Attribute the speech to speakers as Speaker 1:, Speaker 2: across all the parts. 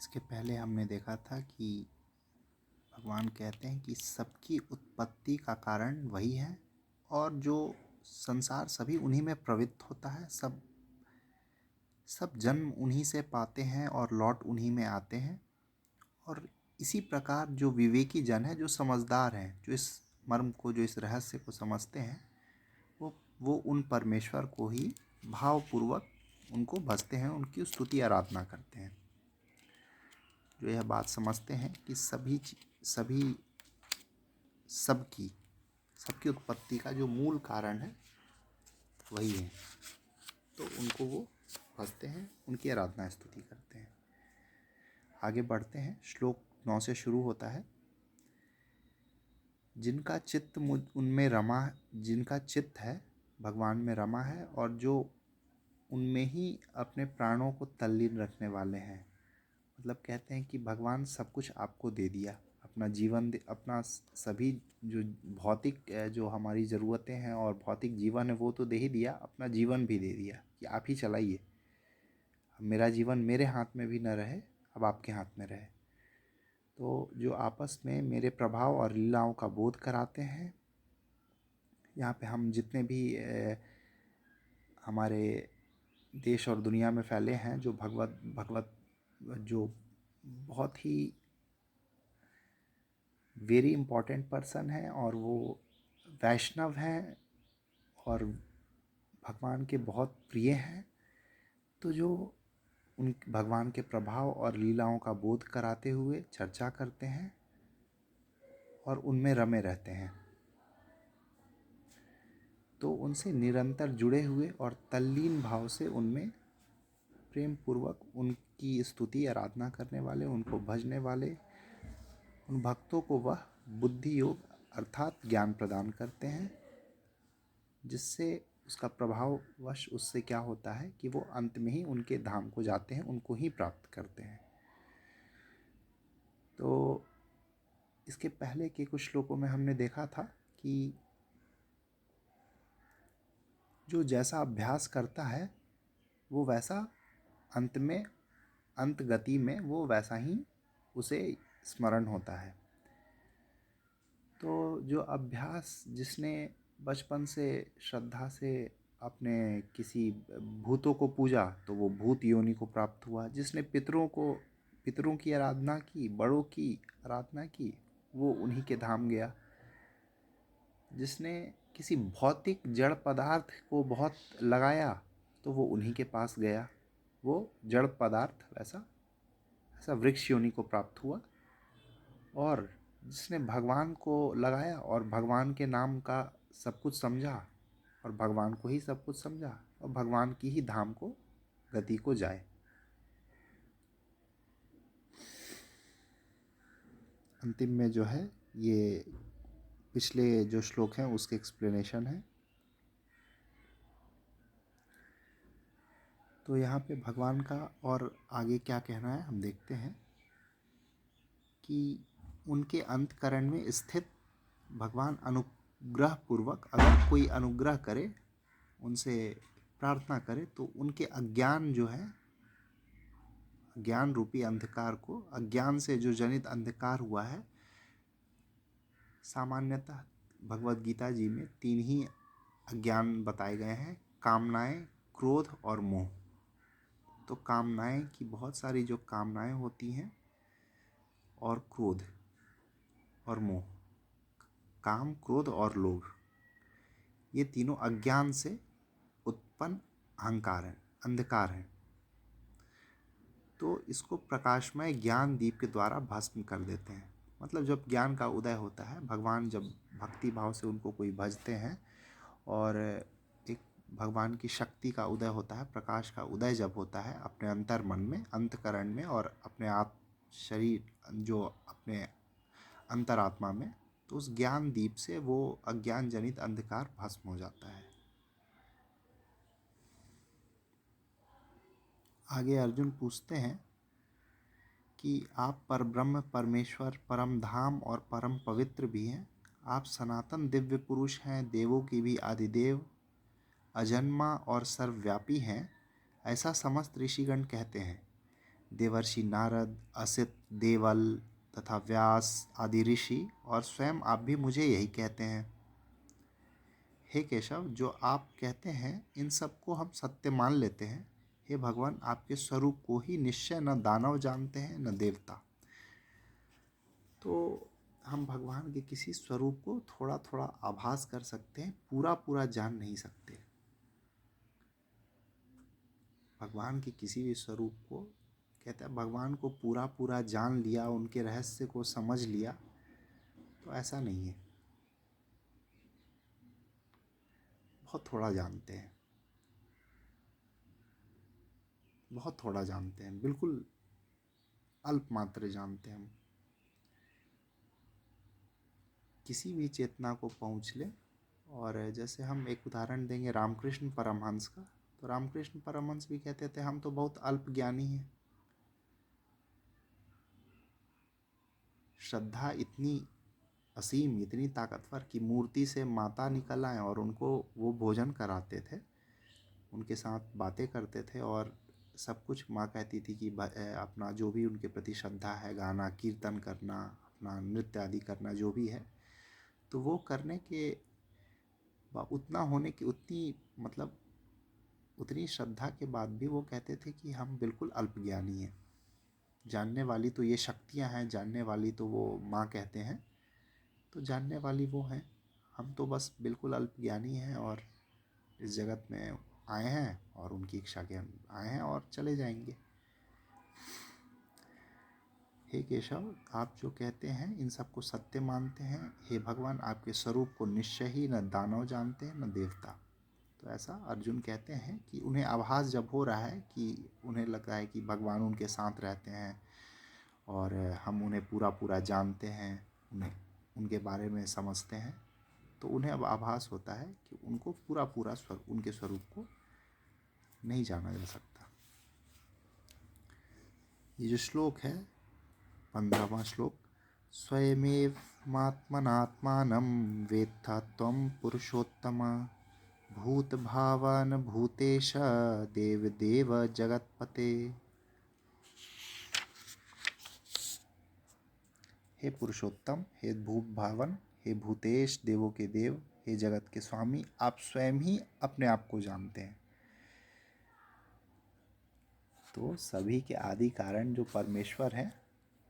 Speaker 1: इसके पहले हमने देखा था कि भगवान कहते हैं कि सबकी उत्पत्ति का कारण वही है और जो संसार सभी उन्हीं में प्रवृत्त होता है। सब जन्म उन्हीं से पाते हैं और लौट उन्हीं में आते हैं। और इसी प्रकार जो विवेकी जन है, जो समझदार हैं, जो इस मर्म को, जो इस रहस्य को समझते हैं, वो उन परमेश्वर को ही भावपूर्वक उनको भजते हैं, उनकी स्तुति आराधना करते हैं। जो यह बात समझते हैं कि सभी सबकी उत्पत्ति का जो मूल कारण है वही है, तो उनको वो भजते हैं, उनकी आराधना स्तुति करते हैं। आगे बढ़ते हैं। श्लोक 9 से शुरू होता है। जिनका चित्त जिनका चित्त है भगवान में रमा है और जो उनमें ही अपने प्राणों को तल्लीन रखने वाले हैं। मतलब कहते हैं कि भगवान सब कुछ आपको दे दिया, अपना जीवन अपना सभी जो भौतिक जो हमारी ज़रूरतें हैं और भौतिक जीवन है वो तो दे ही दिया, अपना जीवन भी दे दिया कि आप ही चलाइए। मेरा जीवन मेरे हाथ में भी न रहे, अब आपके हाथ में रहे। तो जो आपस में मेरे प्रभाव और लीलाओं का बोध कराते हैं। यहाँ पे हम जितने भी हमारे देश और दुनिया में फैले हैं, जो भगवत जो बहुत ही वेरी इम्पोर्टेंट पर्सन है और वो वैष्णव हैं और भगवान के बहुत प्रिय हैं, तो जो उन भगवान के प्रभाव और लीलाओं का बोध कराते हुए चर्चा करते हैं और उनमें रमे रहते हैं, तो उनसे निरंतर जुड़े हुए और तल्लीन भाव से उनमें प्रेम पूर्वक उनकी स्तुति आराधना करने वाले, उनको भजने वाले उन भक्तों को वह बुद्धि योग अर्थात ज्ञान प्रदान करते हैं, जिससे उसका प्रभाववश उससे क्या होता है कि वो अंत में ही उनके धाम को जाते हैं, उनको ही प्राप्त करते हैं। तो इसके पहले के कुछ श्लोकों में हमने देखा था कि जो जैसा अभ्यास करता है वो वैसा अंत गति में वो वैसा ही उसे स्मरण होता है। तो जो अभ्यास जिसने बचपन से श्रद्धा से अपने किसी भूतों को पूजा तो वो भूत योनि को प्राप्त हुआ, जिसने पितरों की आराधना की, बड़ों की आराधना की, वो उन्हीं के धाम गया। जिसने किसी भौतिक जड़ पदार्थ को बहुत लगाया तो वो उन्हीं के पास गया, वो जड़ पदार्थ ऐसा वृक्ष योनि को प्राप्त हुआ। और जिसने भगवान को लगाया और भगवान के नाम का सब कुछ समझा और भगवान को ही सब कुछ समझा और भगवान की ही धाम को गति को जाए। अंतिम में जो है ये पिछले जो श्लोक हैं उसके एक्सप्लेनेशन है। तो यहाँ पे भगवान का और आगे क्या कहना है हम देखते हैं कि उनके अंतकरण में स्थित भगवान अनुग्रह पूर्वक अगर कोई अनुग्रह करे, उनसे प्रार्थना करे, तो उनके अज्ञान जो है, ज्ञान रूपी अंधकार को, अज्ञान से जो जनित अंधकार हुआ है, सामान्यतः भगवत गीता जी में 3 ही अज्ञान बताए गए हैं: कामनाएं, क्रोध और मोह। तो कामनाएं की बहुत सारी जो कामनाएं होती हैं और क्रोध और मोह, काम, क्रोध और लोभ, ये तीनों अज्ञान से उत्पन्न अंधकार है। तो इसको प्रकाशमय ज्ञान दीप के द्वारा भस्म कर देते हैं। मतलब जब ज्ञान का उदय होता है, भगवान जब भक्ति भाव से उनको कोई भजते हैं और एक भगवान की शक्ति का उदय होता है, प्रकाश का उदय जब होता है अपने अंतर मन में, अंतकरण में और अपने शरीर जो अपने अंतरात्मा में, तो उस ज्ञान दीप से वो अज्ञान जनित अंधकार भस्म हो जाता है। आगे अर्जुन पूछते हैं कि आप परब्रह्म, परमेश्वर, परम धाम और परम पवित्र भी हैं। आप सनातन दिव्य पुरुष हैं, देवों की भी आदिदेव, अजन्मा और सर्वव्यापी हैं, ऐसा समस्त ऋषिगण कहते हैं। देवर्षि नारद, असित, देवल तथा व्यास आदि ऋषि और स्वयं आप भी मुझे यही कहते हैं। हे केशव, जो आप कहते हैं इन सब को हम सत्य मान लेते हैं। हे भगवान, आपके स्वरूप को ही निश्चय न दानव जानते हैं न देवता। तो हम भगवान के किसी स्वरूप को थोड़ा थोड़ा आभास कर सकते हैं, पूरा पूरा जान नहीं सकते। भगवान के किसी भी स्वरूप को कहते हैं भगवान को पूरा पूरा जान लिया, उनके रहस्य को समझ लिया, तो ऐसा नहीं है। बहुत थोड़ा जानते हैं, बहुत थोड़ा जानते हैं, बिल्कुल अल्प मात्र जानते हैं हम। किसी भी चेतना को पहुँच ले। और जैसे हम एक उदाहरण देंगे रामकृष्ण परमहंस का, तो रामकृष्ण परमहंस भी कहते थे हम तो बहुत अल्प ज्ञानी हैं। श्रद्धा इतनी असीम, इतनी ताकतवर कि मूर्ति से माता निकल आए और उनको वो भोजन कराते थे, उनके साथ बातें करते थे, और सब कुछ माँ कहती थी कि अपना जो भी उनके प्रति श्रद्धा है, गाना कीर्तन करना, अपना नृत्य आदि करना जो भी है, तो वो करने के उतना होने की उतनी मतलब उतनी श्रद्धा के बाद भी वो कहते थे कि हम बिल्कुल अल्पज्ञानी हैं। जानने वाली तो ये शक्तियाँ हैं, जानने वाली तो वो माँ कहते हैं, तो जानने वाली वो हैं, हम तो बस बिल्कुल अल्पज्ञानी हैं और इस जगत में आए हैं और उनकी इच्छा के हम आए हैं और चले जाएंगे। हे केशव, आप जो कहते हैं इन सबको सत्य मानते हैं। हे भगवान, आपके स्वरूप को निश्चय ही न दानव जानते हैं न देवता। तो ऐसा अर्जुन कहते हैं कि उन्हें आभास जब हो रहा है कि उन्हें लग रहा है कि भगवान उनके साथ रहते हैं और हम उन्हें पूरा पूरा जानते हैं, उन्हें उनके बारे में समझते हैं, तो उन्हें अब आभास होता है कि उनको पूरा पूरा उनके स्वरूप को नहीं जाना जा सकता। ये जो श्लोक है 15वां श्लोक, स्वयमेवात्मनात्मानं वेत्था त्वं पुरुषोत्तम भूत भावन भूतेश देव देव जगतपते। हे पुरुषोत्तम, हे भूत भावन, हे भूतेश देवों के देव, हे जगत के स्वामी, आप स्वयं ही अपने आप को जानते हैं। तो सभी के आदि कारण जो परमेश्वर हैं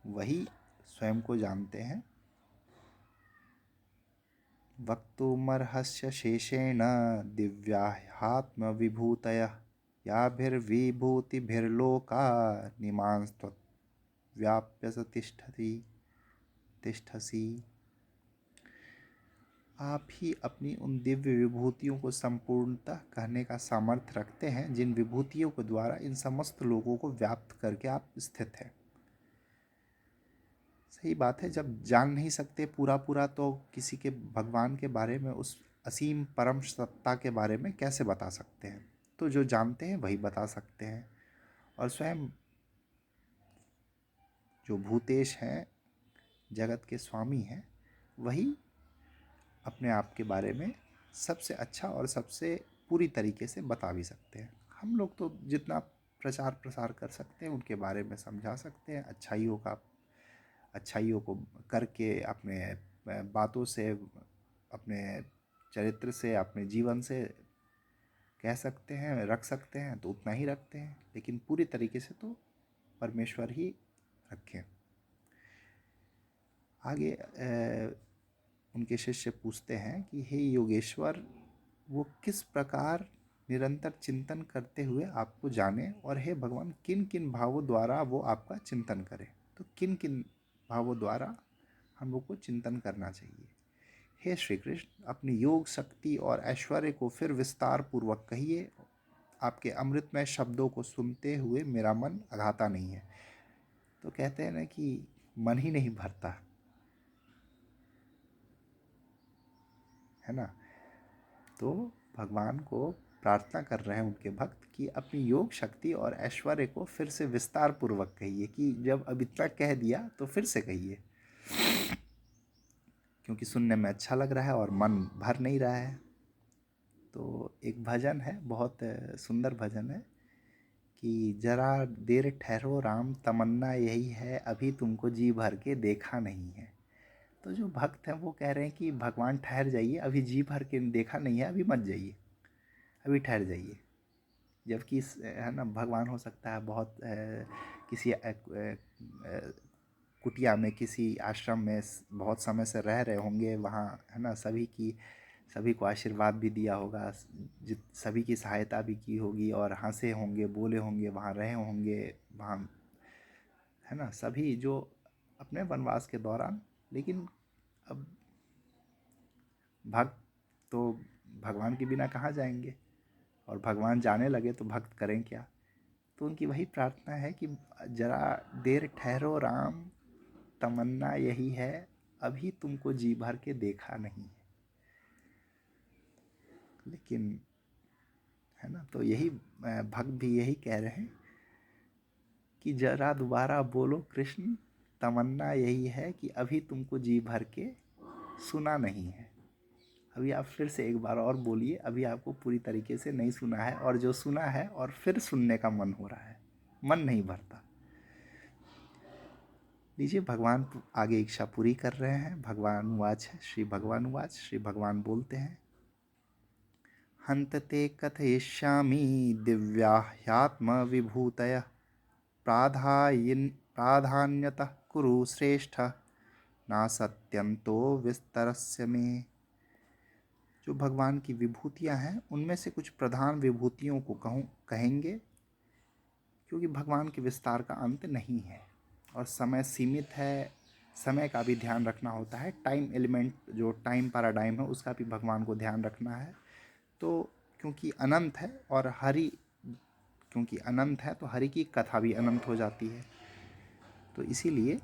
Speaker 1: वही स्वयं को जानते हैं। वक्तुमर्हस्य शेषेण दिव्यात्म विभूतयः याभिर्विभूतिभिर्लोका निमांस्त्वव्याप्य तिष्ठसि। आप ही अपनी उन दिव्य विभूतियों को संपूर्णतः कहने का सामर्थ्य रखते हैं, जिन विभूतियों के द्वारा इन समस्त लोगों को व्याप्त करके आप स्थित हैं। सही बात है, जब जान नहीं सकते पूरा पूरा तो किसी के भगवान के बारे में, उस असीम परम सत्ता के बारे में कैसे बता सकते हैं। तो जो जानते हैं वही बता सकते हैं। और स्वयं जो भूतेश हैं, जगत के स्वामी हैं, वही अपने आप के बारे में सबसे अच्छा और सबसे पूरी तरीके से बता भी सकते हैं। हम लोग तो जितना प्रचार प्रसार कर सकते हैं उनके बारे में समझा सकते हैं, अच्छाइयों को करके, अपने बातों से, अपने चरित्र से, अपने जीवन से कह सकते हैं, रख सकते हैं तो उतना ही रखते हैं, लेकिन पूरी तरीके से तो परमेश्वर ही रखें। आगे उनके शिष्य पूछते हैं कि हे योगेश्वर, वो किस प्रकार निरंतर चिंतन करते हुए आपको जाने, और हे भगवान किन किन भावों द्वारा वो आपका चिंतन करें। तो किन किन भावों द्वारा हम लोग को चिंतन करना चाहिए। हे श्री कृष्ण, अपनी योग शक्ति और ऐश्वर्य को फिर विस्तार पूर्वक कहिए। आपके अमृतमय शब्दों को सुनते हुए मेरा मन अघाता नहीं है। तो कहते हैं ना कि मन ही नहीं भरता है ना। तो भगवान को प्रार्थना कर रहे हैं उनके भक्त कि अपनी योग शक्ति और ऐश्वर्य को फिर से विस्तार पूर्वक कहिए, कि जब अब इतना कह दिया तो फिर से कहिए, क्योंकि सुनने में अच्छा लग रहा है और मन भर नहीं रहा है। तो एक भजन है, बहुत सुंदर भजन है कि जरा देर ठहरो राम, तमन्ना यही है, अभी तुमको जी भर के देखा नहीं है। तो जो भक्त हैं वो कह रहे हैं कि भगवान ठहर जाइए, अभी जी भर के देखा नहीं है, अभी मत जाइए, अभी ठहर जाइए। जबकि है ना, भगवान हो सकता है बहुत किसी कुटिया में, किसी आश्रम में बहुत समय से रह रहे होंगे, वहाँ है ना सभी को आशीर्वाद भी दिया होगा, सभी की सहायता भी की होगी, और हंसे होंगे, बोले होंगे, वहाँ रहे होंगे, वहाँ है ना सभी जो अपने वनवास के दौरान। लेकिन अब भक्त तो भगवान के बिना कहाँ जाएंगे, और भगवान जाने लगे तो भक्त करें क्या। तो उनकी वही प्रार्थना है कि जरा देर ठहरो राम, तमन्ना यही है, अभी तुमको जी भर के देखा नहीं है। लेकिन है ना, तो यही भक्त भी यही कह रहे हैं कि जरा दोबारा बोलो कृष्ण, तमन्ना यही है कि अभी तुमको जी भर के सुना नहीं है। अभी आप फिर से एक बार और बोलिए, अभी आपको पूरी तरीके से नहीं सुना है, और जो सुना है और फिर सुनने का मन हो रहा है, मन नहीं भरता। लीजिए, भगवान आगे इच्छा पूरी कर रहे हैं। भगवान उवाच है, श्री भगवान उवाच, श्री भगवान बोलते हैं, हन्तते कथयिष्यामि दिव्या ह्यात्मविभूतयः, प्राधान्यतः कुरु श्रेष्ठ, नासत्यन्तो विस्तरस्य मे। जो भगवान की विभूतियां हैं उनमें से कुछ प्रधान विभूतियों को कहेंगे, क्योंकि भगवान के विस्तार का अंत नहीं है और समय सीमित है। समय का भी ध्यान रखना होता है, टाइम एलिमेंट जो टाइम पैराडाइम है उसका भी भगवान को ध्यान रखना है। तो क्योंकि अनंत है, और हरि क्योंकि अनंत है तो हरि की कथा भी अनंत हो जाती है। तो इसीलिए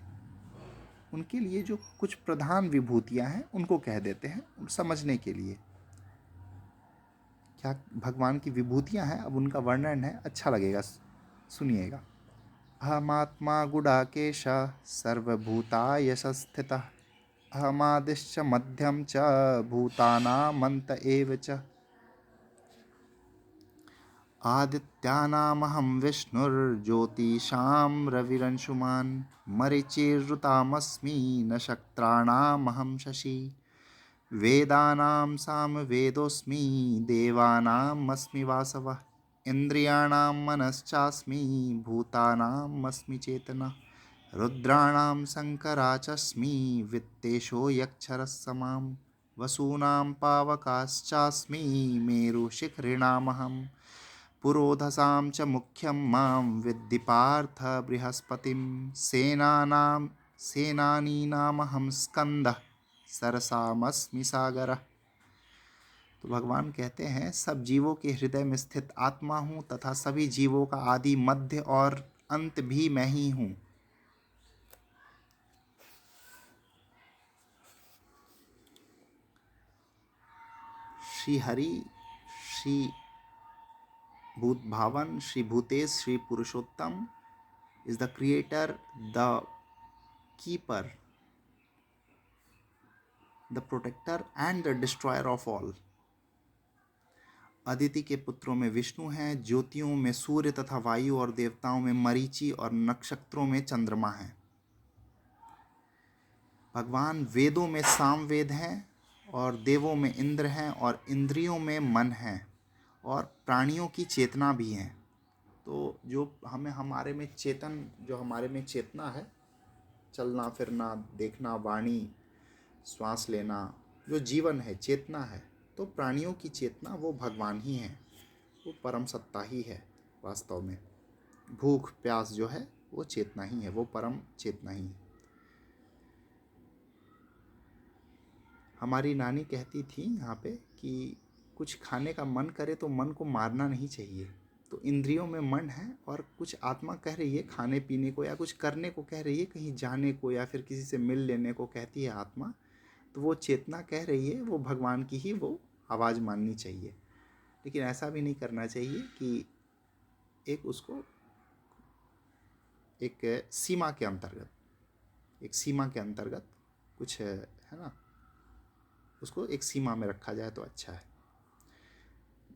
Speaker 1: उनके लिए जो कुछ प्रधान विभूतियां हैं उनको कह देते हैं समझने के लिए। क्या भगवान की विभूतियां हैं, अब उनका वर्णन है, अच्छा लगेगा, सुनिएगा। अहमात्मा गुडाकेश सर्वभूतायश स्थितः, अहमादिश्च मध्यम च भूतानामन्त एव च, आदित्यानामहं विष्णुर्ज्योतिषां रविरंशुमान्, मरीचिर्ऋतामस्मि नक्षत्राणामहं शशि, वेदानां सामवेदोऽस्मि देवानामस्मि वासवः, इन्द्रियाणां मनश्चास्मि भूतानामस्मि चेतना, रुद्राणां शङ्करा चास्मि वित्तेषो यक्षरस्समां, वसूनां पावकाश्चास्मि मेरुशिखरिणामहं, पुरोधसां च मुख्यं मां विद्धि पार्थ बृहस्पतिं, सेनानीनामहं स्कंदः सरसामस्मि सागरः। तो भगवान कहते हैं, सब जीवों के हृदय में स्थित आत्मा हूँ तथा सभी जीवों का आदि मध्य और अंत भी मैं ही हूँ। श्री हरि, श्री भूत भावन, श्री भूतेश, श्री पुरुषोत्तम is the creator, the keeper, the protector and the destroyer of all. Aditi के पुत्रों में विष्णु हैं, ज्योतियों में सूर्य तथा वायु, और देवताओं में मरीचि और नक्षत्रों में चंद्रमा हैं। भगवान वेदों में सामवेद हैं, और देवों में इंद्र हैं, और इंद्रियों में मन हैं, और प्राणियों की चेतना भी हैं। तो जो हमारे में चेतना है, चलना फिरना, देखना, वाणी, श्वास लेना, जो जीवन है, चेतना है, तो प्राणियों की चेतना वो भगवान ही है, वो परम सत्ता ही है। वास्तव में भूख प्यास जो है वो चेतना ही है, वो परम चेतना ही है। हमारी नानी कहती थी यहाँ पे कि कुछ खाने का मन करे तो मन को मारना नहीं चाहिए। तो इंद्रियों में मन है, और कुछ आत्मा कह रही है खाने पीने को, या कुछ करने को कह रही है, कहीं जाने को, या फिर किसी से मिल लेने को कहती है आत्मा। तो वो चेतना कह रही है, वो भगवान की ही वो आवाज़ माननी चाहिए। लेकिन ऐसा भी नहीं करना चाहिए कि एक सीमा के अंतर्गत कुछ है ना, उसको एक सीमा में रखा जाए तो अच्छा है।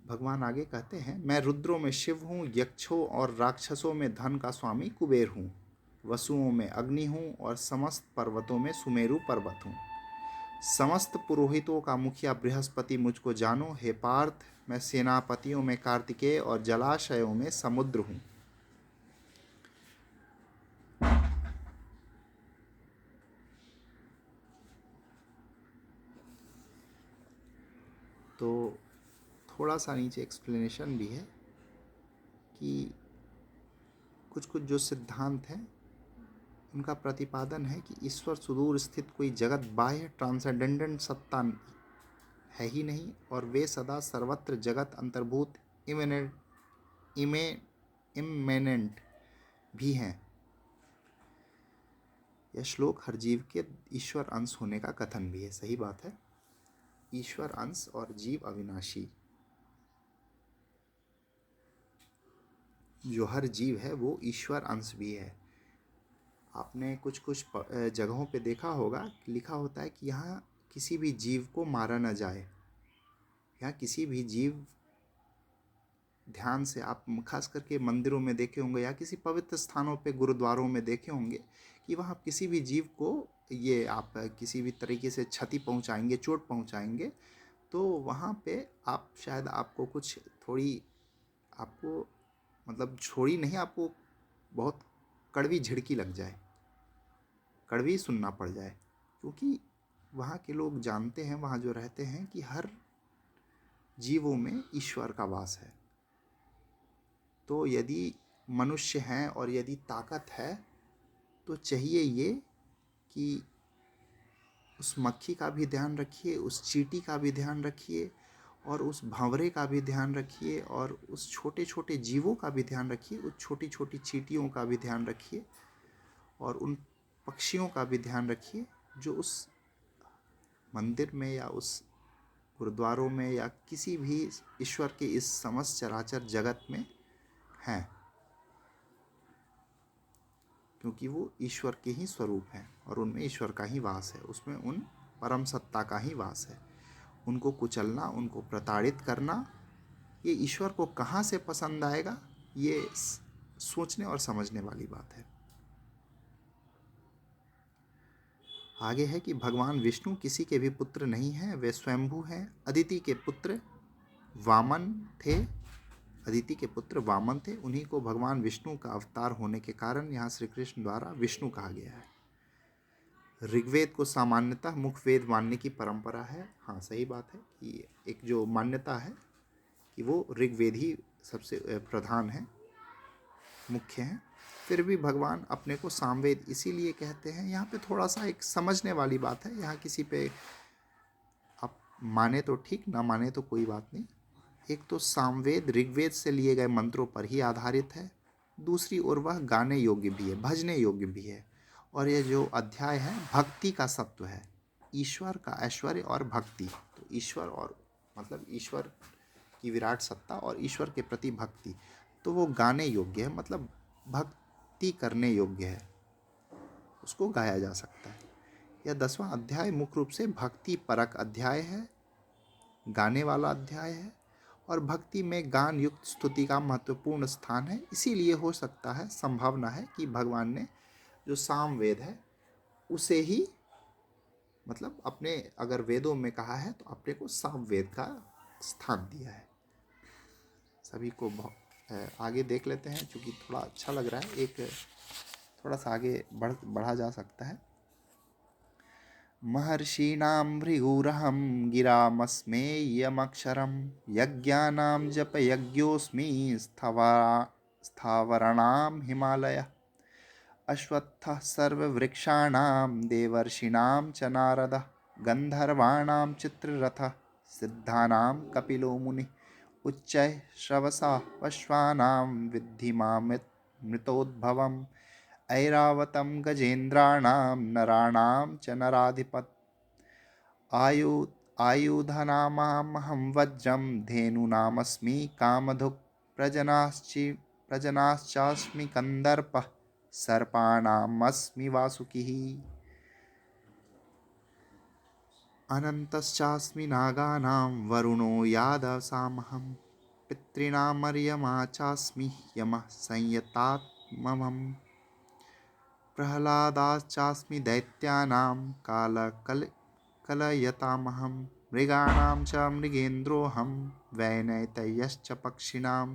Speaker 1: भगवान आगे कहते हैं, मैं रुद्रों में शिव हूँ, यक्षों और राक्षसों में धन का स्वामी कुबेर हूँ, वसुओं में अग्नि हूँ और समस्त पर्वतों में सुमेरु पर्वत हूँ। समस्त पुरोहितों का मुखिया बृहस्पति मुझको जानो, हे पार्थ मैं सेनापतियों में कार्तिकेय और जलाशयों में समुद्र हूँ। तो थोड़ा सा नीचे एक्सप्लेनेशन भी है कि कुछ कुछ जो सिद्धांत हैं उनका प्रतिपादन है कि ईश्वर सुदूर स्थित कोई जगत बाह्य ट्रांसेंडेंटेंट सत्ता है ही नहीं, और वे सदा सर्वत्र जगत अंतर्भूत इमेनेंट भी हैं। यह श्लोक हर जीव के ईश्वर अंश होने का कथन भी है। सही बात है, ईश्वर अंश और जीव अविनाशी। जो हर जीव है वो ईश्वर अंश भी है। आपने कुछ कुछ जगहों पे देखा होगा, लिखा होता है कि यहाँ किसी भी जीव को मारा न जाए। यहाँ किसी भी जीव, ध्यान से आप खास करके मंदिरों में देखे होंगे या किसी पवित्र स्थानों पे गुरुद्वारों में देखे होंगे कि वहाँ किसी भी जीव को ये आप किसी भी तरीके से क्षति पहुँचाएंगे, चोट पहुँचाएंगे, तो वहाँ पे आप शायद आपको कुछ थोड़ी, आपको मतलब छोड़ी नहीं, आपको बहुत कड़वी झिड़की लग जाए, कड़वी सुनना पड़ जाए, क्योंकि वहाँ के लोग जानते हैं, वहाँ जो रहते हैं, कि हर जीवों में ईश्वर का वास है। तो यदि मनुष्य हैं और यदि ताकत है तो चाहिए ये कि उस मक्खी का भी ध्यान रखिए, उस चींटी का भी ध्यान रखिए, और उस भंवरे का भी ध्यान रखिए, और उस छोटे छोटे जीवों का भी ध्यान रखिए, उस छोटी छोटी चींटियों का भी ध्यान रखिए, और उन पक्षियों का भी ध्यान रखिए जो उस मंदिर में या उस गुरुद्वारों में या किसी भी ईश्वर के इस समस्त चराचर जगत में हैं, क्योंकि वो ईश्वर के ही स्वरूप हैं और उनमें ईश्वर का ही वास है, उसमें उन परम सत्ता का ही वास है। उनको कुचलना, उनको प्रताड़ित करना, ये ईश्वर को कहाँ से पसंद आएगा, ये सोचने और समझने वाली बात है। आगे है कि भगवान विष्णु किसी के भी पुत्र नहीं हैं, वे स्वयंभू हैं। अदिति के पुत्र वामन थे, अदिति के पुत्र वामन थे, उन्हीं को भगवान विष्णु का अवतार होने के कारण यहाँ श्री कृष्ण द्वारा विष्णु कहा गया है। ऋग्वेद को सामान्यतः मुखवेद मानने की परंपरा है। हाँ, सही बात है कि एक जो मान्यता है कि वो ऋग्वेद ही सबसे प्रधान है, मुख्य है। फिर भी भगवान अपने को सामवेद इसीलिए कहते हैं। यहाँ पे थोड़ा सा एक समझने वाली बात है, यहाँ किसी पे आप माने तो ठीक, ना माने तो कोई बात नहीं। एक तो सामवेद ऋग्वेद से लिए गए मंत्रों पर ही आधारित है, दूसरी ओर वह गाने योग्य भी है, भजने योग्य भी है। और ये जो अध्याय है भक्ति का सत्व है, ईश्वर का ऐश्वर्य और भक्ति। तो ईश्वर और मतलब ईश्वर की विराट सत्ता और ईश्वर के प्रति भक्ति, तो वो गाने योग्य है, मतलब भक्ति करने योग्य है, उसको गाया जा सकता है। यह 10वां अध्याय मुख्य रूप से भक्ति परक अध्याय है, गाने वाला अध्याय है, और भक्ति में गान युक्त स्तुति का महत्वपूर्ण स्थान है। इसीलिए हो सकता है, संभावना है कि भगवान ने जो सामवेद है उसे ही, मतलब अपने अगर वेदों में कहा है तो अपने को सामवेद का स्थान दिया है। सभी को आगे देख लेते हैं, क्योंकि थोड़ा अच्छा लग रहा है, एक थोड़ा सा आगे बढ़ा जा सकता है। महर्षीणां भृगुरहं गिरामस्मेयमक्षरं यज्ञानां जपयज्ञोऽस्मि स्थावराणां हिमालयः अश्वत्थः सर्ववृक्षाणां देवर्षीणां च नारदः गन्धर्वाणां चित्ररथः सिद्धानां कपिलो मुनिः उच्चैः श्रवसा पश्वानां विद्धि मामृतोद्भवम् ऐरावतं गजेन्द्राणां नराणां च नराधिपत् आयुधनामाहं वज्रं धेनूनामस्मि कामधुक् प्रजनाश्चास्मि कन्दर्पः सर्पाणामस्मि वासुकिः अनन्तश्चास्मि नागानां वरुणो यादसामहम् पितॄणामर्यमा चास्मि यमः संयतात्ममम् प्रह्लादाश्चास्मि दैत्यानां कलयतामहं मृगाणां च मृगेन्द्रोऽहं वैनैतयश्च पक्षिणां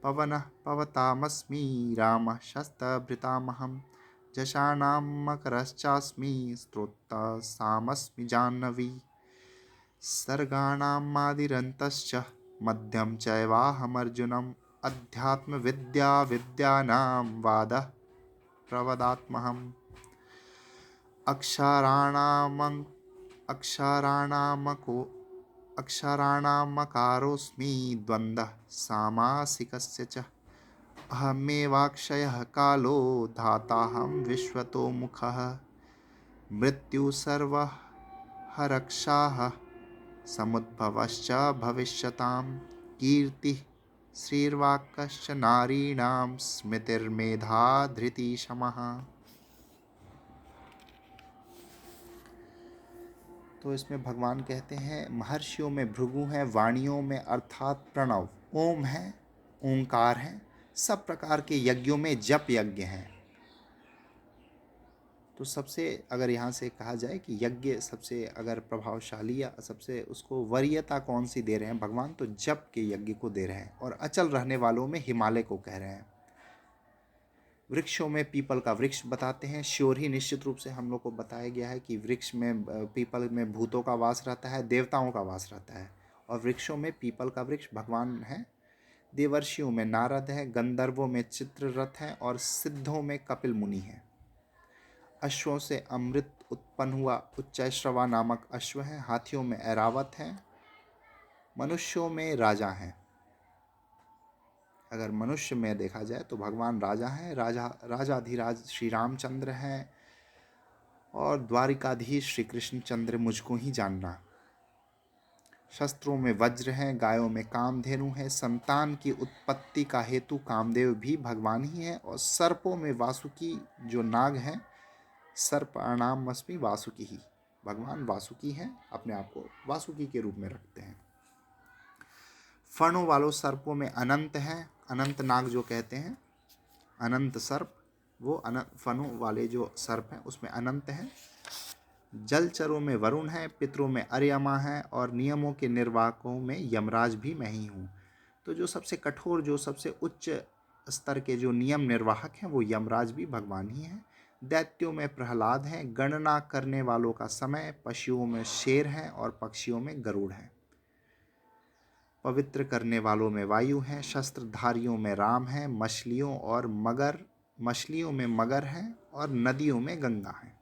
Speaker 1: पवनः पवतामस्मि रामः शस्त्रभृतामहं झषाणां मकरश्चास्मि स्रोतसामस्मि जाह्नवी सर्गाणां मादिरन्तश्च मध्यं चैवाहमर्जुनम् अध्यात्मविद्या विद्यानां वादः प्रवदात्महम् अक्षराणामकारोऽस्मि द्वन्द्वः सामासिकस्य च अहमेवाक्षयः कालो धाताहं विश्वतोमुखः मृत्युसर्वहरक्षाः समुद्भवश्च भविष्यतां कीर्तिः श्रीर्वाक्यश्च नारीणां स्मृतिर्मेधा धृतिशमः। तो इसमें भगवान कहते हैं महर्षियों में भृगु हैं, वाणियों में अर्थात प्रणव ओम है, ओंकार है, सब प्रकार के यज्ञों में जप यज्ञ हैं। तो सबसे अगर यहाँ से कहा जाए कि यज्ञ सबसे अगर प्रभावशाली या सबसे उसको वरीयता कौन सी दे रहे हैं भगवान, तो जप के यज्ञ को दे रहे हैं। और अचल रहने वालों में हिमालय को कह रहे हैं। वृक्षों में पीपल का वृक्ष बताते हैं। श्योर ही निश्चित रूप से हम लोग को बताया गया है कि वृक्ष में पीपल में भूतों का वास रहता है, देवताओं का वास रहता है। और वृक्षों में पीपल का वृक्ष भगवान है। देवर्षियों में नारद है, गंधर्वों में चित्ररथ है और सिद्धों में कपिल मुनि है। अश्वों से अमृत उत्पन्न हुआ उच्चैश्रवा नामक अश्व है। हाथियों में ऐरावत है। मनुष्यों में राजा हैं। अगर मनुष्य में देखा जाए तो भगवान राजा हैं। राजाधिराज श्री रामचंद्र हैं और द्वारिकाधीश श्री कृष्णचंद्र मुझको ही जानना। शस्त्रों में वज्र हैं, गायों में कामधेनु है। संतान की उत्पत्ति का हेतु कामदेव भी भगवान ही है। और सर्पों में वासुकी जो नाग हैं, सर्पाणामस्मि वासुकी ही, भगवान वासुकी हैं, अपने आप को वासुकी के रूप में रखते हैं। फणों वालों सर्पों में अनंत हैं। अनंत नाग जो कहते हैं, अनंत सर्प, वो फणों वाले जो सर्प हैं उसमें अनंत हैं। जलचरों में वरुण है, पितरों में अर्यमा है और नियमों के निर्वाहकों में यमराज भी मैं ही हूँ। तो जो सबसे कठोर, जो सबसे उच्च स्तर के जो नियम निर्वाहक हैं वो यमराज भी भगवान ही हैं। दैत्यों में प्रहलाद हैं। गणना करने वालों का समय, पशुओं में शेर हैं और पक्षियों में गरुड़ हैं। पवित्र करने वालों में वायु हैं। शस्त्रधारियों में राम हैं। मछलियों में मगर हैं और नदियों में गंगा है।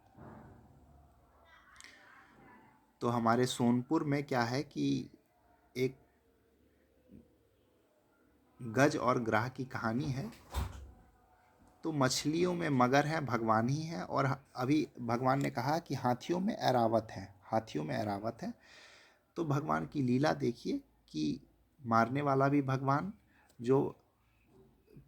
Speaker 1: तो हमारे सोनपुर में क्या है कि एक गज और ग्राह की कहानी है। तो मछलियों में मगर है, भगवान ही है। और अभी भगवान ने कहा कि हाथियों में ऐरावत है, हाथियों में ऐरावत है। तो भगवान की लीला देखिए कि मारने वाला भी भगवान, जो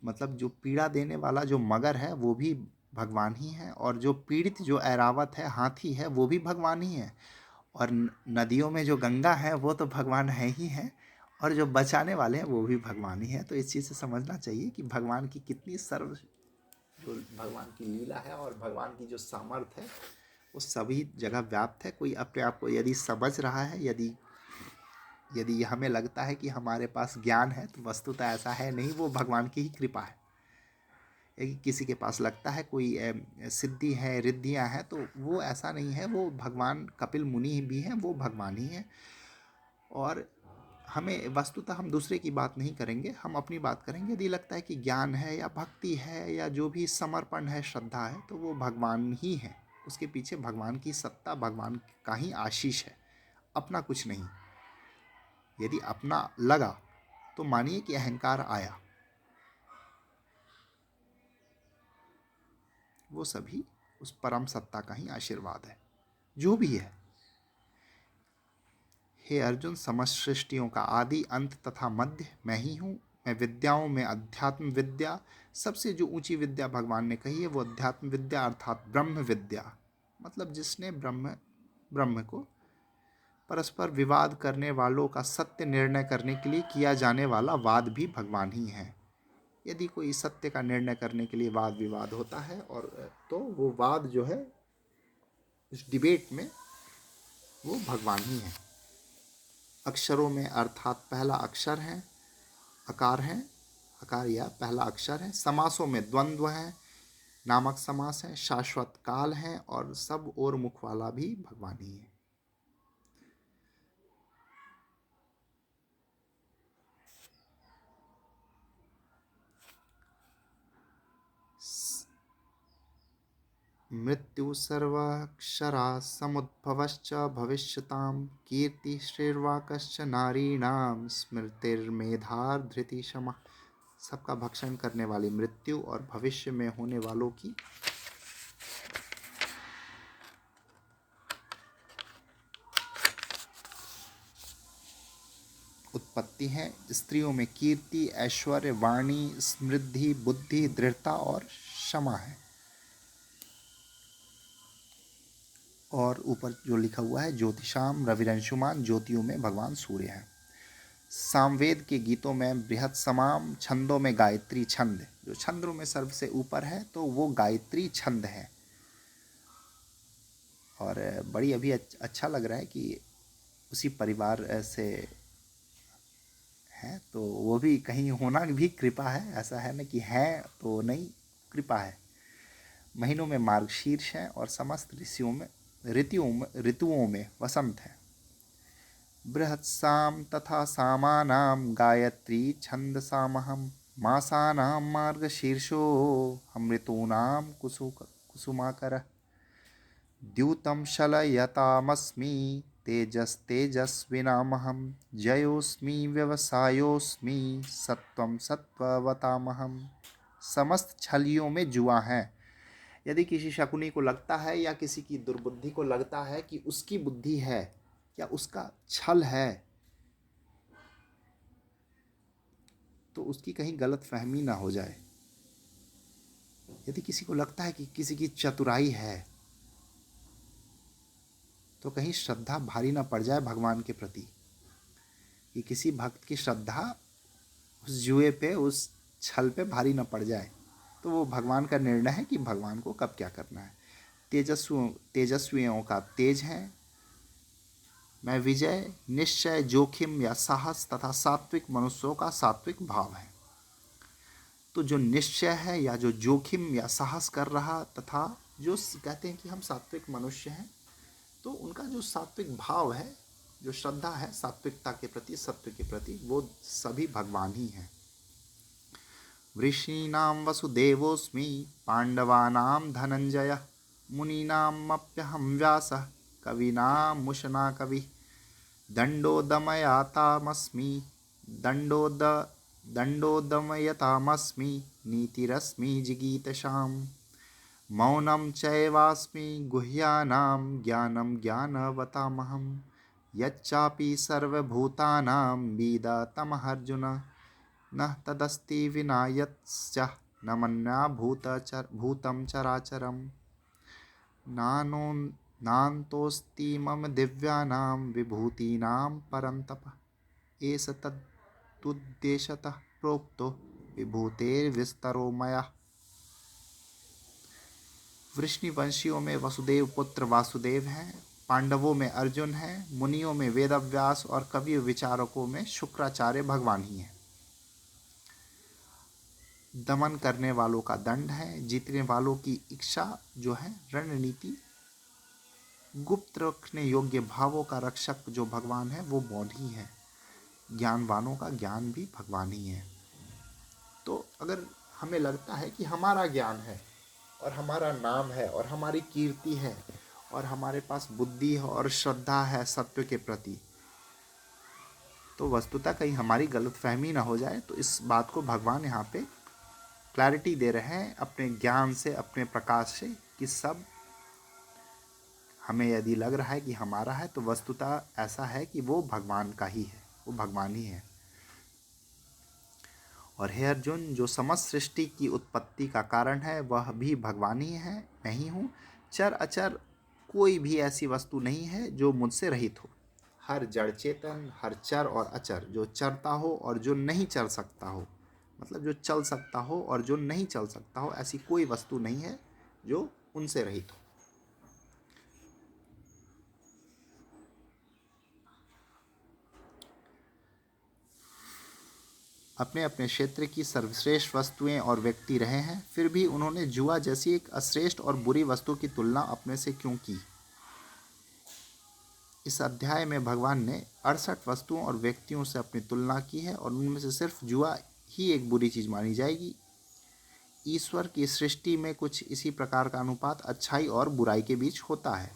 Speaker 1: मतलब जो पीड़ा देने वाला जो मगर है वो भी भगवान ही है। और जो पीड़ित जो ऐरावत है, हाथी है, वो भी भगवान ही है। और नदियों में जो गंगा है वो तो भगवान है ही है। और जो बचाने वाले हैं वो भी भगवान ही है। तो इस चीज़ से समझना चाहिए कि भगवान की कितनी जो भगवान की लीला है और भगवान की जो सामर्थ्य है वो सभी जगह व्याप्त है। कोई अपने आप को यदि समझ रहा है, यदि हमें लगता है कि हमारे पास ज्ञान है, तो वस्तुतः ऐसा है नहीं, वो भगवान की ही कृपा है। यदि किसी के पास लगता है कोई सिद्धि है, रिद्धियाँ हैं, तो वो ऐसा नहीं है, वो भगवान कपिल मुनि भी हैं, वो भगवान ही हैं। और हमें वस्तुतः हम दूसरे की बात नहीं करेंगे, हम अपनी बात करेंगे। यदि लगता है कि ज्ञान है या भक्ति है या जो भी समर्पण है, श्रद्धा है, तो वो भगवान ही है। उसके पीछे भगवान की सत्ता, भगवान का ही आशीष है, अपना कुछ नहीं। यदि अपना लगा तो मानिए कि अहंकार आया, वो सभी उस परम सत्ता का ही आशीर्वाद है, जो भी है। हे अर्जुन, समस्त सृष्टियों का आदि, अंत तथा मध्य मैं ही हूँ। मैं विद्याओं में अध्यात्म विद्या, सबसे जो ऊंची विद्या भगवान ने कही है वो अध्यात्म विद्या अर्थात ब्रह्म विद्या, मतलब जिसने ब्रह्म को परस्पर विवाद करने वालों का सत्य निर्णय करने के लिए किया जाने वाला वाद भी भगवान ही है। यदि कोई सत्य का निर्णय करने के लिए वाद विवाद होता है और तो वो वाद जो है उस डिबेट में वो भगवान ही है। अक्षरों में अर्थात पहला अक्षर है, आकार है, आकार या पहला अक्षर है। समासों में द्वंद्व है, नामक समास है, शाश्वत काल है और सब और मुख वाला भी भगवान ही है। मृत्यु सर्वाक्षरा समुद्भवश्च भविष्यतां कीर्ति श्रीर्वाकश्च नारीणां स्मृतिर्मेधा धृति क्षमा। सबका भक्षण करने वाली मृत्यु और भविष्य में होने वालों की उत्पत्ति है। स्त्रियों में कीर्ति, ऐश्वर्य, वाणी, समृद्धि, बुद्धि, दृढ़ता और क्षमा है। और ऊपर जो लिखा हुआ है ज्योतिषाम रविरंशुमान, ज्योतियों में भगवान सूर्य है। सामवेद के गीतों में बृहत समाम, छंदों में गायत्री छंद, जो छंदों में सर्व से ऊपर है तो वो गायत्री छंद है। और बड़ी अभी अच्छा लग रहा है कि उसी परिवार से है, तो वो भी कहीं होना भी कृपा है। ऐसा है ना कि है तो नहीं, कृपा है। महीनों में मार्गशीर्ष है और समस्त ऋतुओं में वसंत है। बृहत्साम तथा सामानाम गायत्री छंदसामहम मासानां मार्गशीर्षो अमृतूनां कुसुमाकर द्यूतं शलयतामस्मि तेजस्तेजस्विनामहं जयोस्मि व्यवसायोस्मि सत्वं सत्ववतामहं। समस्त छलियों में जुआ है। यदि किसी शकुनी को लगता है या किसी की दुर्बुद्धि को लगता है कि उसकी बुद्धि है या उसका छल है, तो उसकी कहीं गलत फहमी ना हो जाए। यदि किसी को लगता है कि किसी की चतुराई है, तो कहीं श्रद्धा भारी ना पड़ जाए भगवान के प्रति, कि किसी भक्त की श्रद्धा उस जुए पे, उस छल पे भारी ना पड़ जाए। तो वो भगवान का निर्णय है कि भगवान को कब क्या करना है। तेजस्वियों का तेज है, मैं विजय, निश्चय, जोखिम या साहस तथा सात्विक मनुष्यों का सात्विक भाव है। तो जो निश्चय है या जो जोखिम या साहस कर रहा तथा जो कहते हैं कि हम सात्विक मनुष्य हैं, तो उनका जो सात्विक भाव है, जो श्रद्धा है सात्विकता के प्रति, सत्व के प्रति, वो सभी भगवान ही हैं। ऋषीणां वसुदेवोऽस्मि पांडवानां धनंजय मुनीनामप्यहं व्यासः कवीनामुशना कवि दंडोदमयतामस्मि दंडोदमयतामस्मि नीतिरस्मि जिगीतशाम् मौनं चैवास्मि गुह्यानां ज्ञानं ज्ञानवतामहं यच्चापि सर्वभूतानां विदतमर्जुन न तदस्ति विना यत्स न मन्या भूतं चराचरम् नानो नान्तोऽस्ति मम दिव्यानां विभूतीनां परन्तप एष तदुद्देशतः प्रोक्तो विभूतेर्विस्तरो मया। वृष्णिवंशियों में वसुदेव पुत्र वासुदेव हैं, पांडवों में अर्जुन हैं, मुनियों में वेदव्यास और कवि विचारकों में शुक्राचार्य भगवान ही हैं। दमन करने वालों का दंड है, जीतने वालों की इच्छा जो है रणनीति, गुप्त रखने योग्य भावों का रक्षक जो भगवान है वो मौन ही है। ज्ञानवानों का ज्ञान भी भगवान ही है। तो अगर हमें लगता है कि हमारा ज्ञान है और हमारा नाम है और हमारी कीर्ति है और हमारे पास बुद्धि है और श्रद्धा है सत्य के प्रति, तो वस्तुतः कहीं हमारी गलतफहमी ना हो जाए। तो इस बात को भगवान यहाँ पे क्लैरिटी दे रहे हैं अपने ज्ञान से, अपने प्रकाश से, कि सब हमें यदि लग रहा है कि हमारा है, तो वस्तुतः ऐसा है कि वो भगवान का ही है, वो भगवान ही है। और हे अर्जुन, जो समस्त सृष्टि की उत्पत्ति का कारण है वह भी भगवान ही है, मैं ही हूँ। चर अचर कोई भी ऐसी वस्तु नहीं है जो मुझसे रहित हो। हर जड़ चेतन, हर चर और अचर, जो चरता हो और जो नहीं चर सकता हो, मतलब जो चल सकता हो और जो नहीं चल सकता हो, ऐसी कोई वस्तु नहीं है जो उनसे रहित हो। अपने अपने क्षेत्र की सर्वश्रेष्ठ वस्तुएं और व्यक्ति रहे हैं, फिर भी उन्होंने जुआ जैसी एक अश्रेष्ठ और बुरी वस्तु की तुलना अपने से क्यों की? इस अध्याय में भगवान ने 68 वस्तुओं और व्यक्तियों से अपनी तुलना की है और उनमें से सिर्फ जुआ ही एक बुरी चीज मानी जाएगी। ईश्वर की सृष्टि में कुछ इसी प्रकार का अनुपात अच्छाई और बुराई के बीच होता है।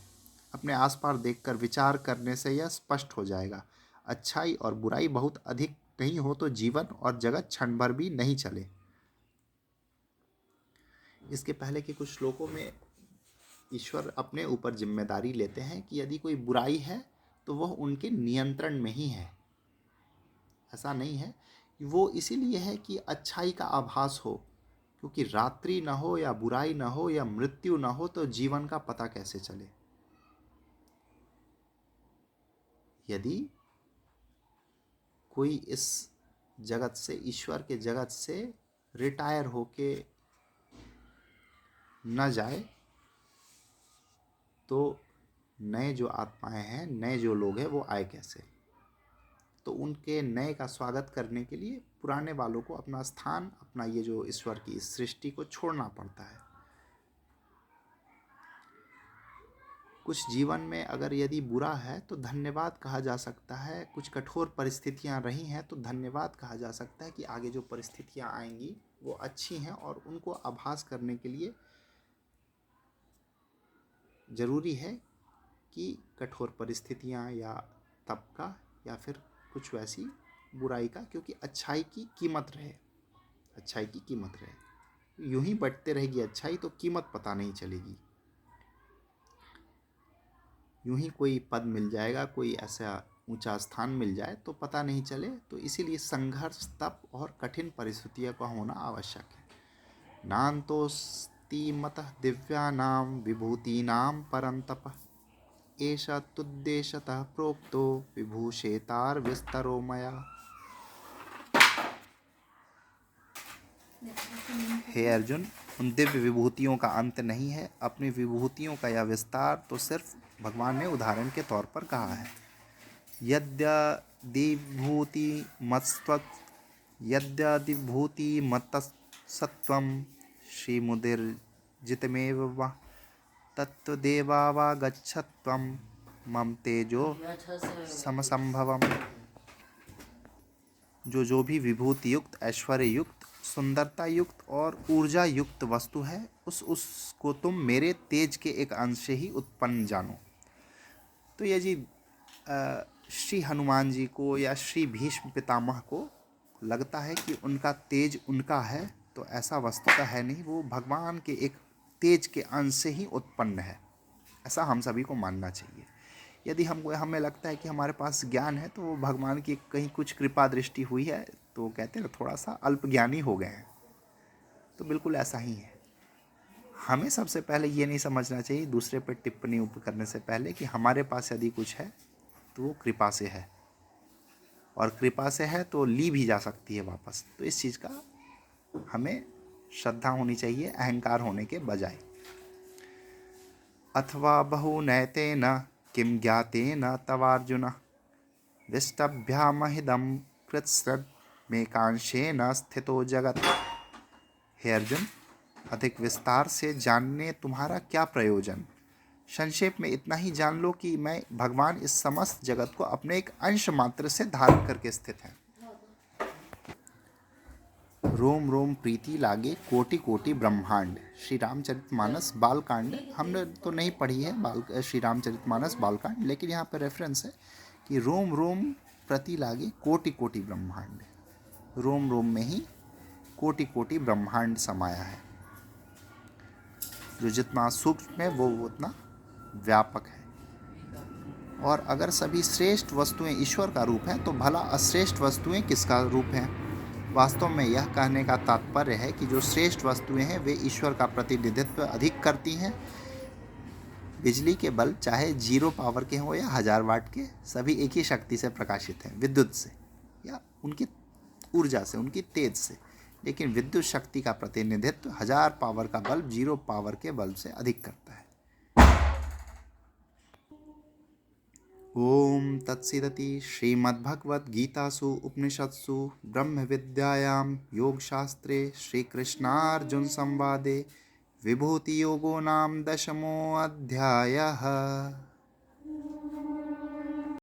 Speaker 1: अपने आसपास देखकर विचार करने से यह स्पष्ट हो जाएगा। अच्छाई और बुराई बहुत अधिक नहीं हो तो जीवन और जगत क्षण भर भी नहीं चले। इसके पहले के कुछ श्लोकों में ईश्वर अपने ऊपर जिम्मेदारी लेते हैं कि यदि कोई बुराई है तो वह उनके नियंत्रण में ही है। ऐसा नहीं है कि वो इसीलिए है कि अच्छाई का आभास हो, क्योंकि रात्रि न हो या बुराई न हो या मृत्यु न हो तो जीवन का पता कैसे चले। यदि कोई इस जगत से, ईश्वर के जगत से रिटायर होके न जाए तो नए जो आत्माएं हैं, नए जो लोग हैं, वो आए कैसे? तो उनके नए का स्वागत करने के लिए पुराने वालों को अपना स्थान, अपना ये जो ईश्वर की इस सृष्टि को छोड़ना पड़ता है। कुछ जीवन में अगर यदि बुरा है तो धन्यवाद कहा जा सकता है, कुछ कठोर परिस्थितियां रही हैं तो धन्यवाद कहा जा सकता है कि आगे जो परिस्थितियां आएंगी वो अच्छी हैं, और उनको आभास करने के लिए ज़रूरी है कि कठोर परिस्थितियां या तप का या फिर कुछ वैसी बुराई का, क्योंकि अच्छाई की कीमत रहे, अच्छाई की कीमत रहे। यूं ही बढ़ते रहेगी अच्छाई तो कीमत पता नहीं चलेगी। यूं ही कोई पद मिल जाएगा, कोई ऐसा ऊंचा स्थान मिल जाए तो पता नहीं चले। तो इसीलिए संघर्ष, तप और कठिन परिस्थितियों का होना आवश्यक है। नान्तोऽस्ति मतः दिव्यानां विभूतीनां परन्तप, एषा तुद्देशतः प्रोक्तो विभूषेतार विस्तरो मया। हे अर्जुन, उन दिव्य विभूतियों का अंत नहीं है। अपनी विभूतियों का यह विस्तार तो सिर्फ भगवान ने उदाहरण के तौर पर कहा है। यद्यदिभूतिमत्सत्त्वं श्रीमुदिर्जितमेव वा तत्त्वदेवावागच्छत्वं मम तेजो समसंभवम्। जो भी विभूति युक्त, ऐश्वर्य युक्त, सुंदरता युक्त और ऊर्जा युक्त वस्तु है, उसको तुम मेरे तेज के एक अंश से ही उत्पन्न जानो। तो ये जी श्री हनुमान जी को या श्री भीष्म पितामह को लगता है कि उनका तेज उनका है, तो ऐसा वस्तुतः है नहीं। वो भगवान के एक तेज के अंश से ही उत्पन्न है, ऐसा हम सभी को मानना चाहिए। यदि हमें लगता है कि हमारे पास ज्ञान है तो वो भगवान की कहीं कुछ कृपा दृष्टि हुई है, तो कहते हैं थोड़ा सा अल्पज्ञानी हो गए हैं, तो बिल्कुल ऐसा ही है। हमें सबसे पहले ये नहीं समझना चाहिए दूसरे पर टिप्पणी करने से पहले कि हमारे पास यदि कुछ है तो वो कृपा से है, और कृपा से है तो ली भी जा सकती है वापस। तो इस चीज़ का हमें श्रद्धा होनी चाहिए, अहंकार होने के बजाय। अथवा बहुनैतेन किं ज्ञातेन तवार्जुन विष्टभ्यामहिदं कृत्स्नमेकांशेन स्थितो जगत्। हे अर्जुन, अधिक विस्तार से जानने तुम्हारा क्या प्रयोजन? संक्षेप में इतना ही जान लो कि मैं भगवान इस समस्त जगत को अपने एक अंश मात्र से धारण करके स्थित है। रोम रोम प्रीति लागे कोटि कोटि ब्रह्मांड। श्री रामचरितमानस बालकांड हमने तो नहीं पढ़ी है, श्री रामचरितमानस बालकांड, लेकिन यहाँ पर रेफरेंस है कि रोम रोम प्रति लागे कोटि कोटि ब्रह्मांड। रोम रोम में ही कोटि कोटि ब्रह्मांड समाया है। जो जितना सूक्ष्म है वो उतना व्यापक है। और अगर सभी श्रेष्ठ वस्तुएं ईश्वर का रूप हैं तो भला अश्रेष्ठ वस्तुएं किसका रूप हैं? वास्तव में यह कहने का तात्पर्य है कि जो श्रेष्ठ वस्तुएं हैं वे ईश्वर का प्रतिनिधित्व अधिक करती हैं, बिजली के बल्ब चाहे 0 पावर के हों या 1000 वाट के, सभी एक ही शक्ति से प्रकाशित हैं, विद्युत से या उनकी ऊर्जा से, उनकी तेज से। लेकिन विद्युत शक्ति का प्रतिनिधित्व 1000 पावर का बल्ब 0 पावर के बल्ब से अधिक करता है। ओम तत्सदिति। श्रीमद्भगवद्गीतासु उपनिषत्सु ब्रह्मविद्यायां योगशास्त्रे श्रीकृष्णार्जुन संवादे विभूतियोगो नाम 10मोऽध्यायः।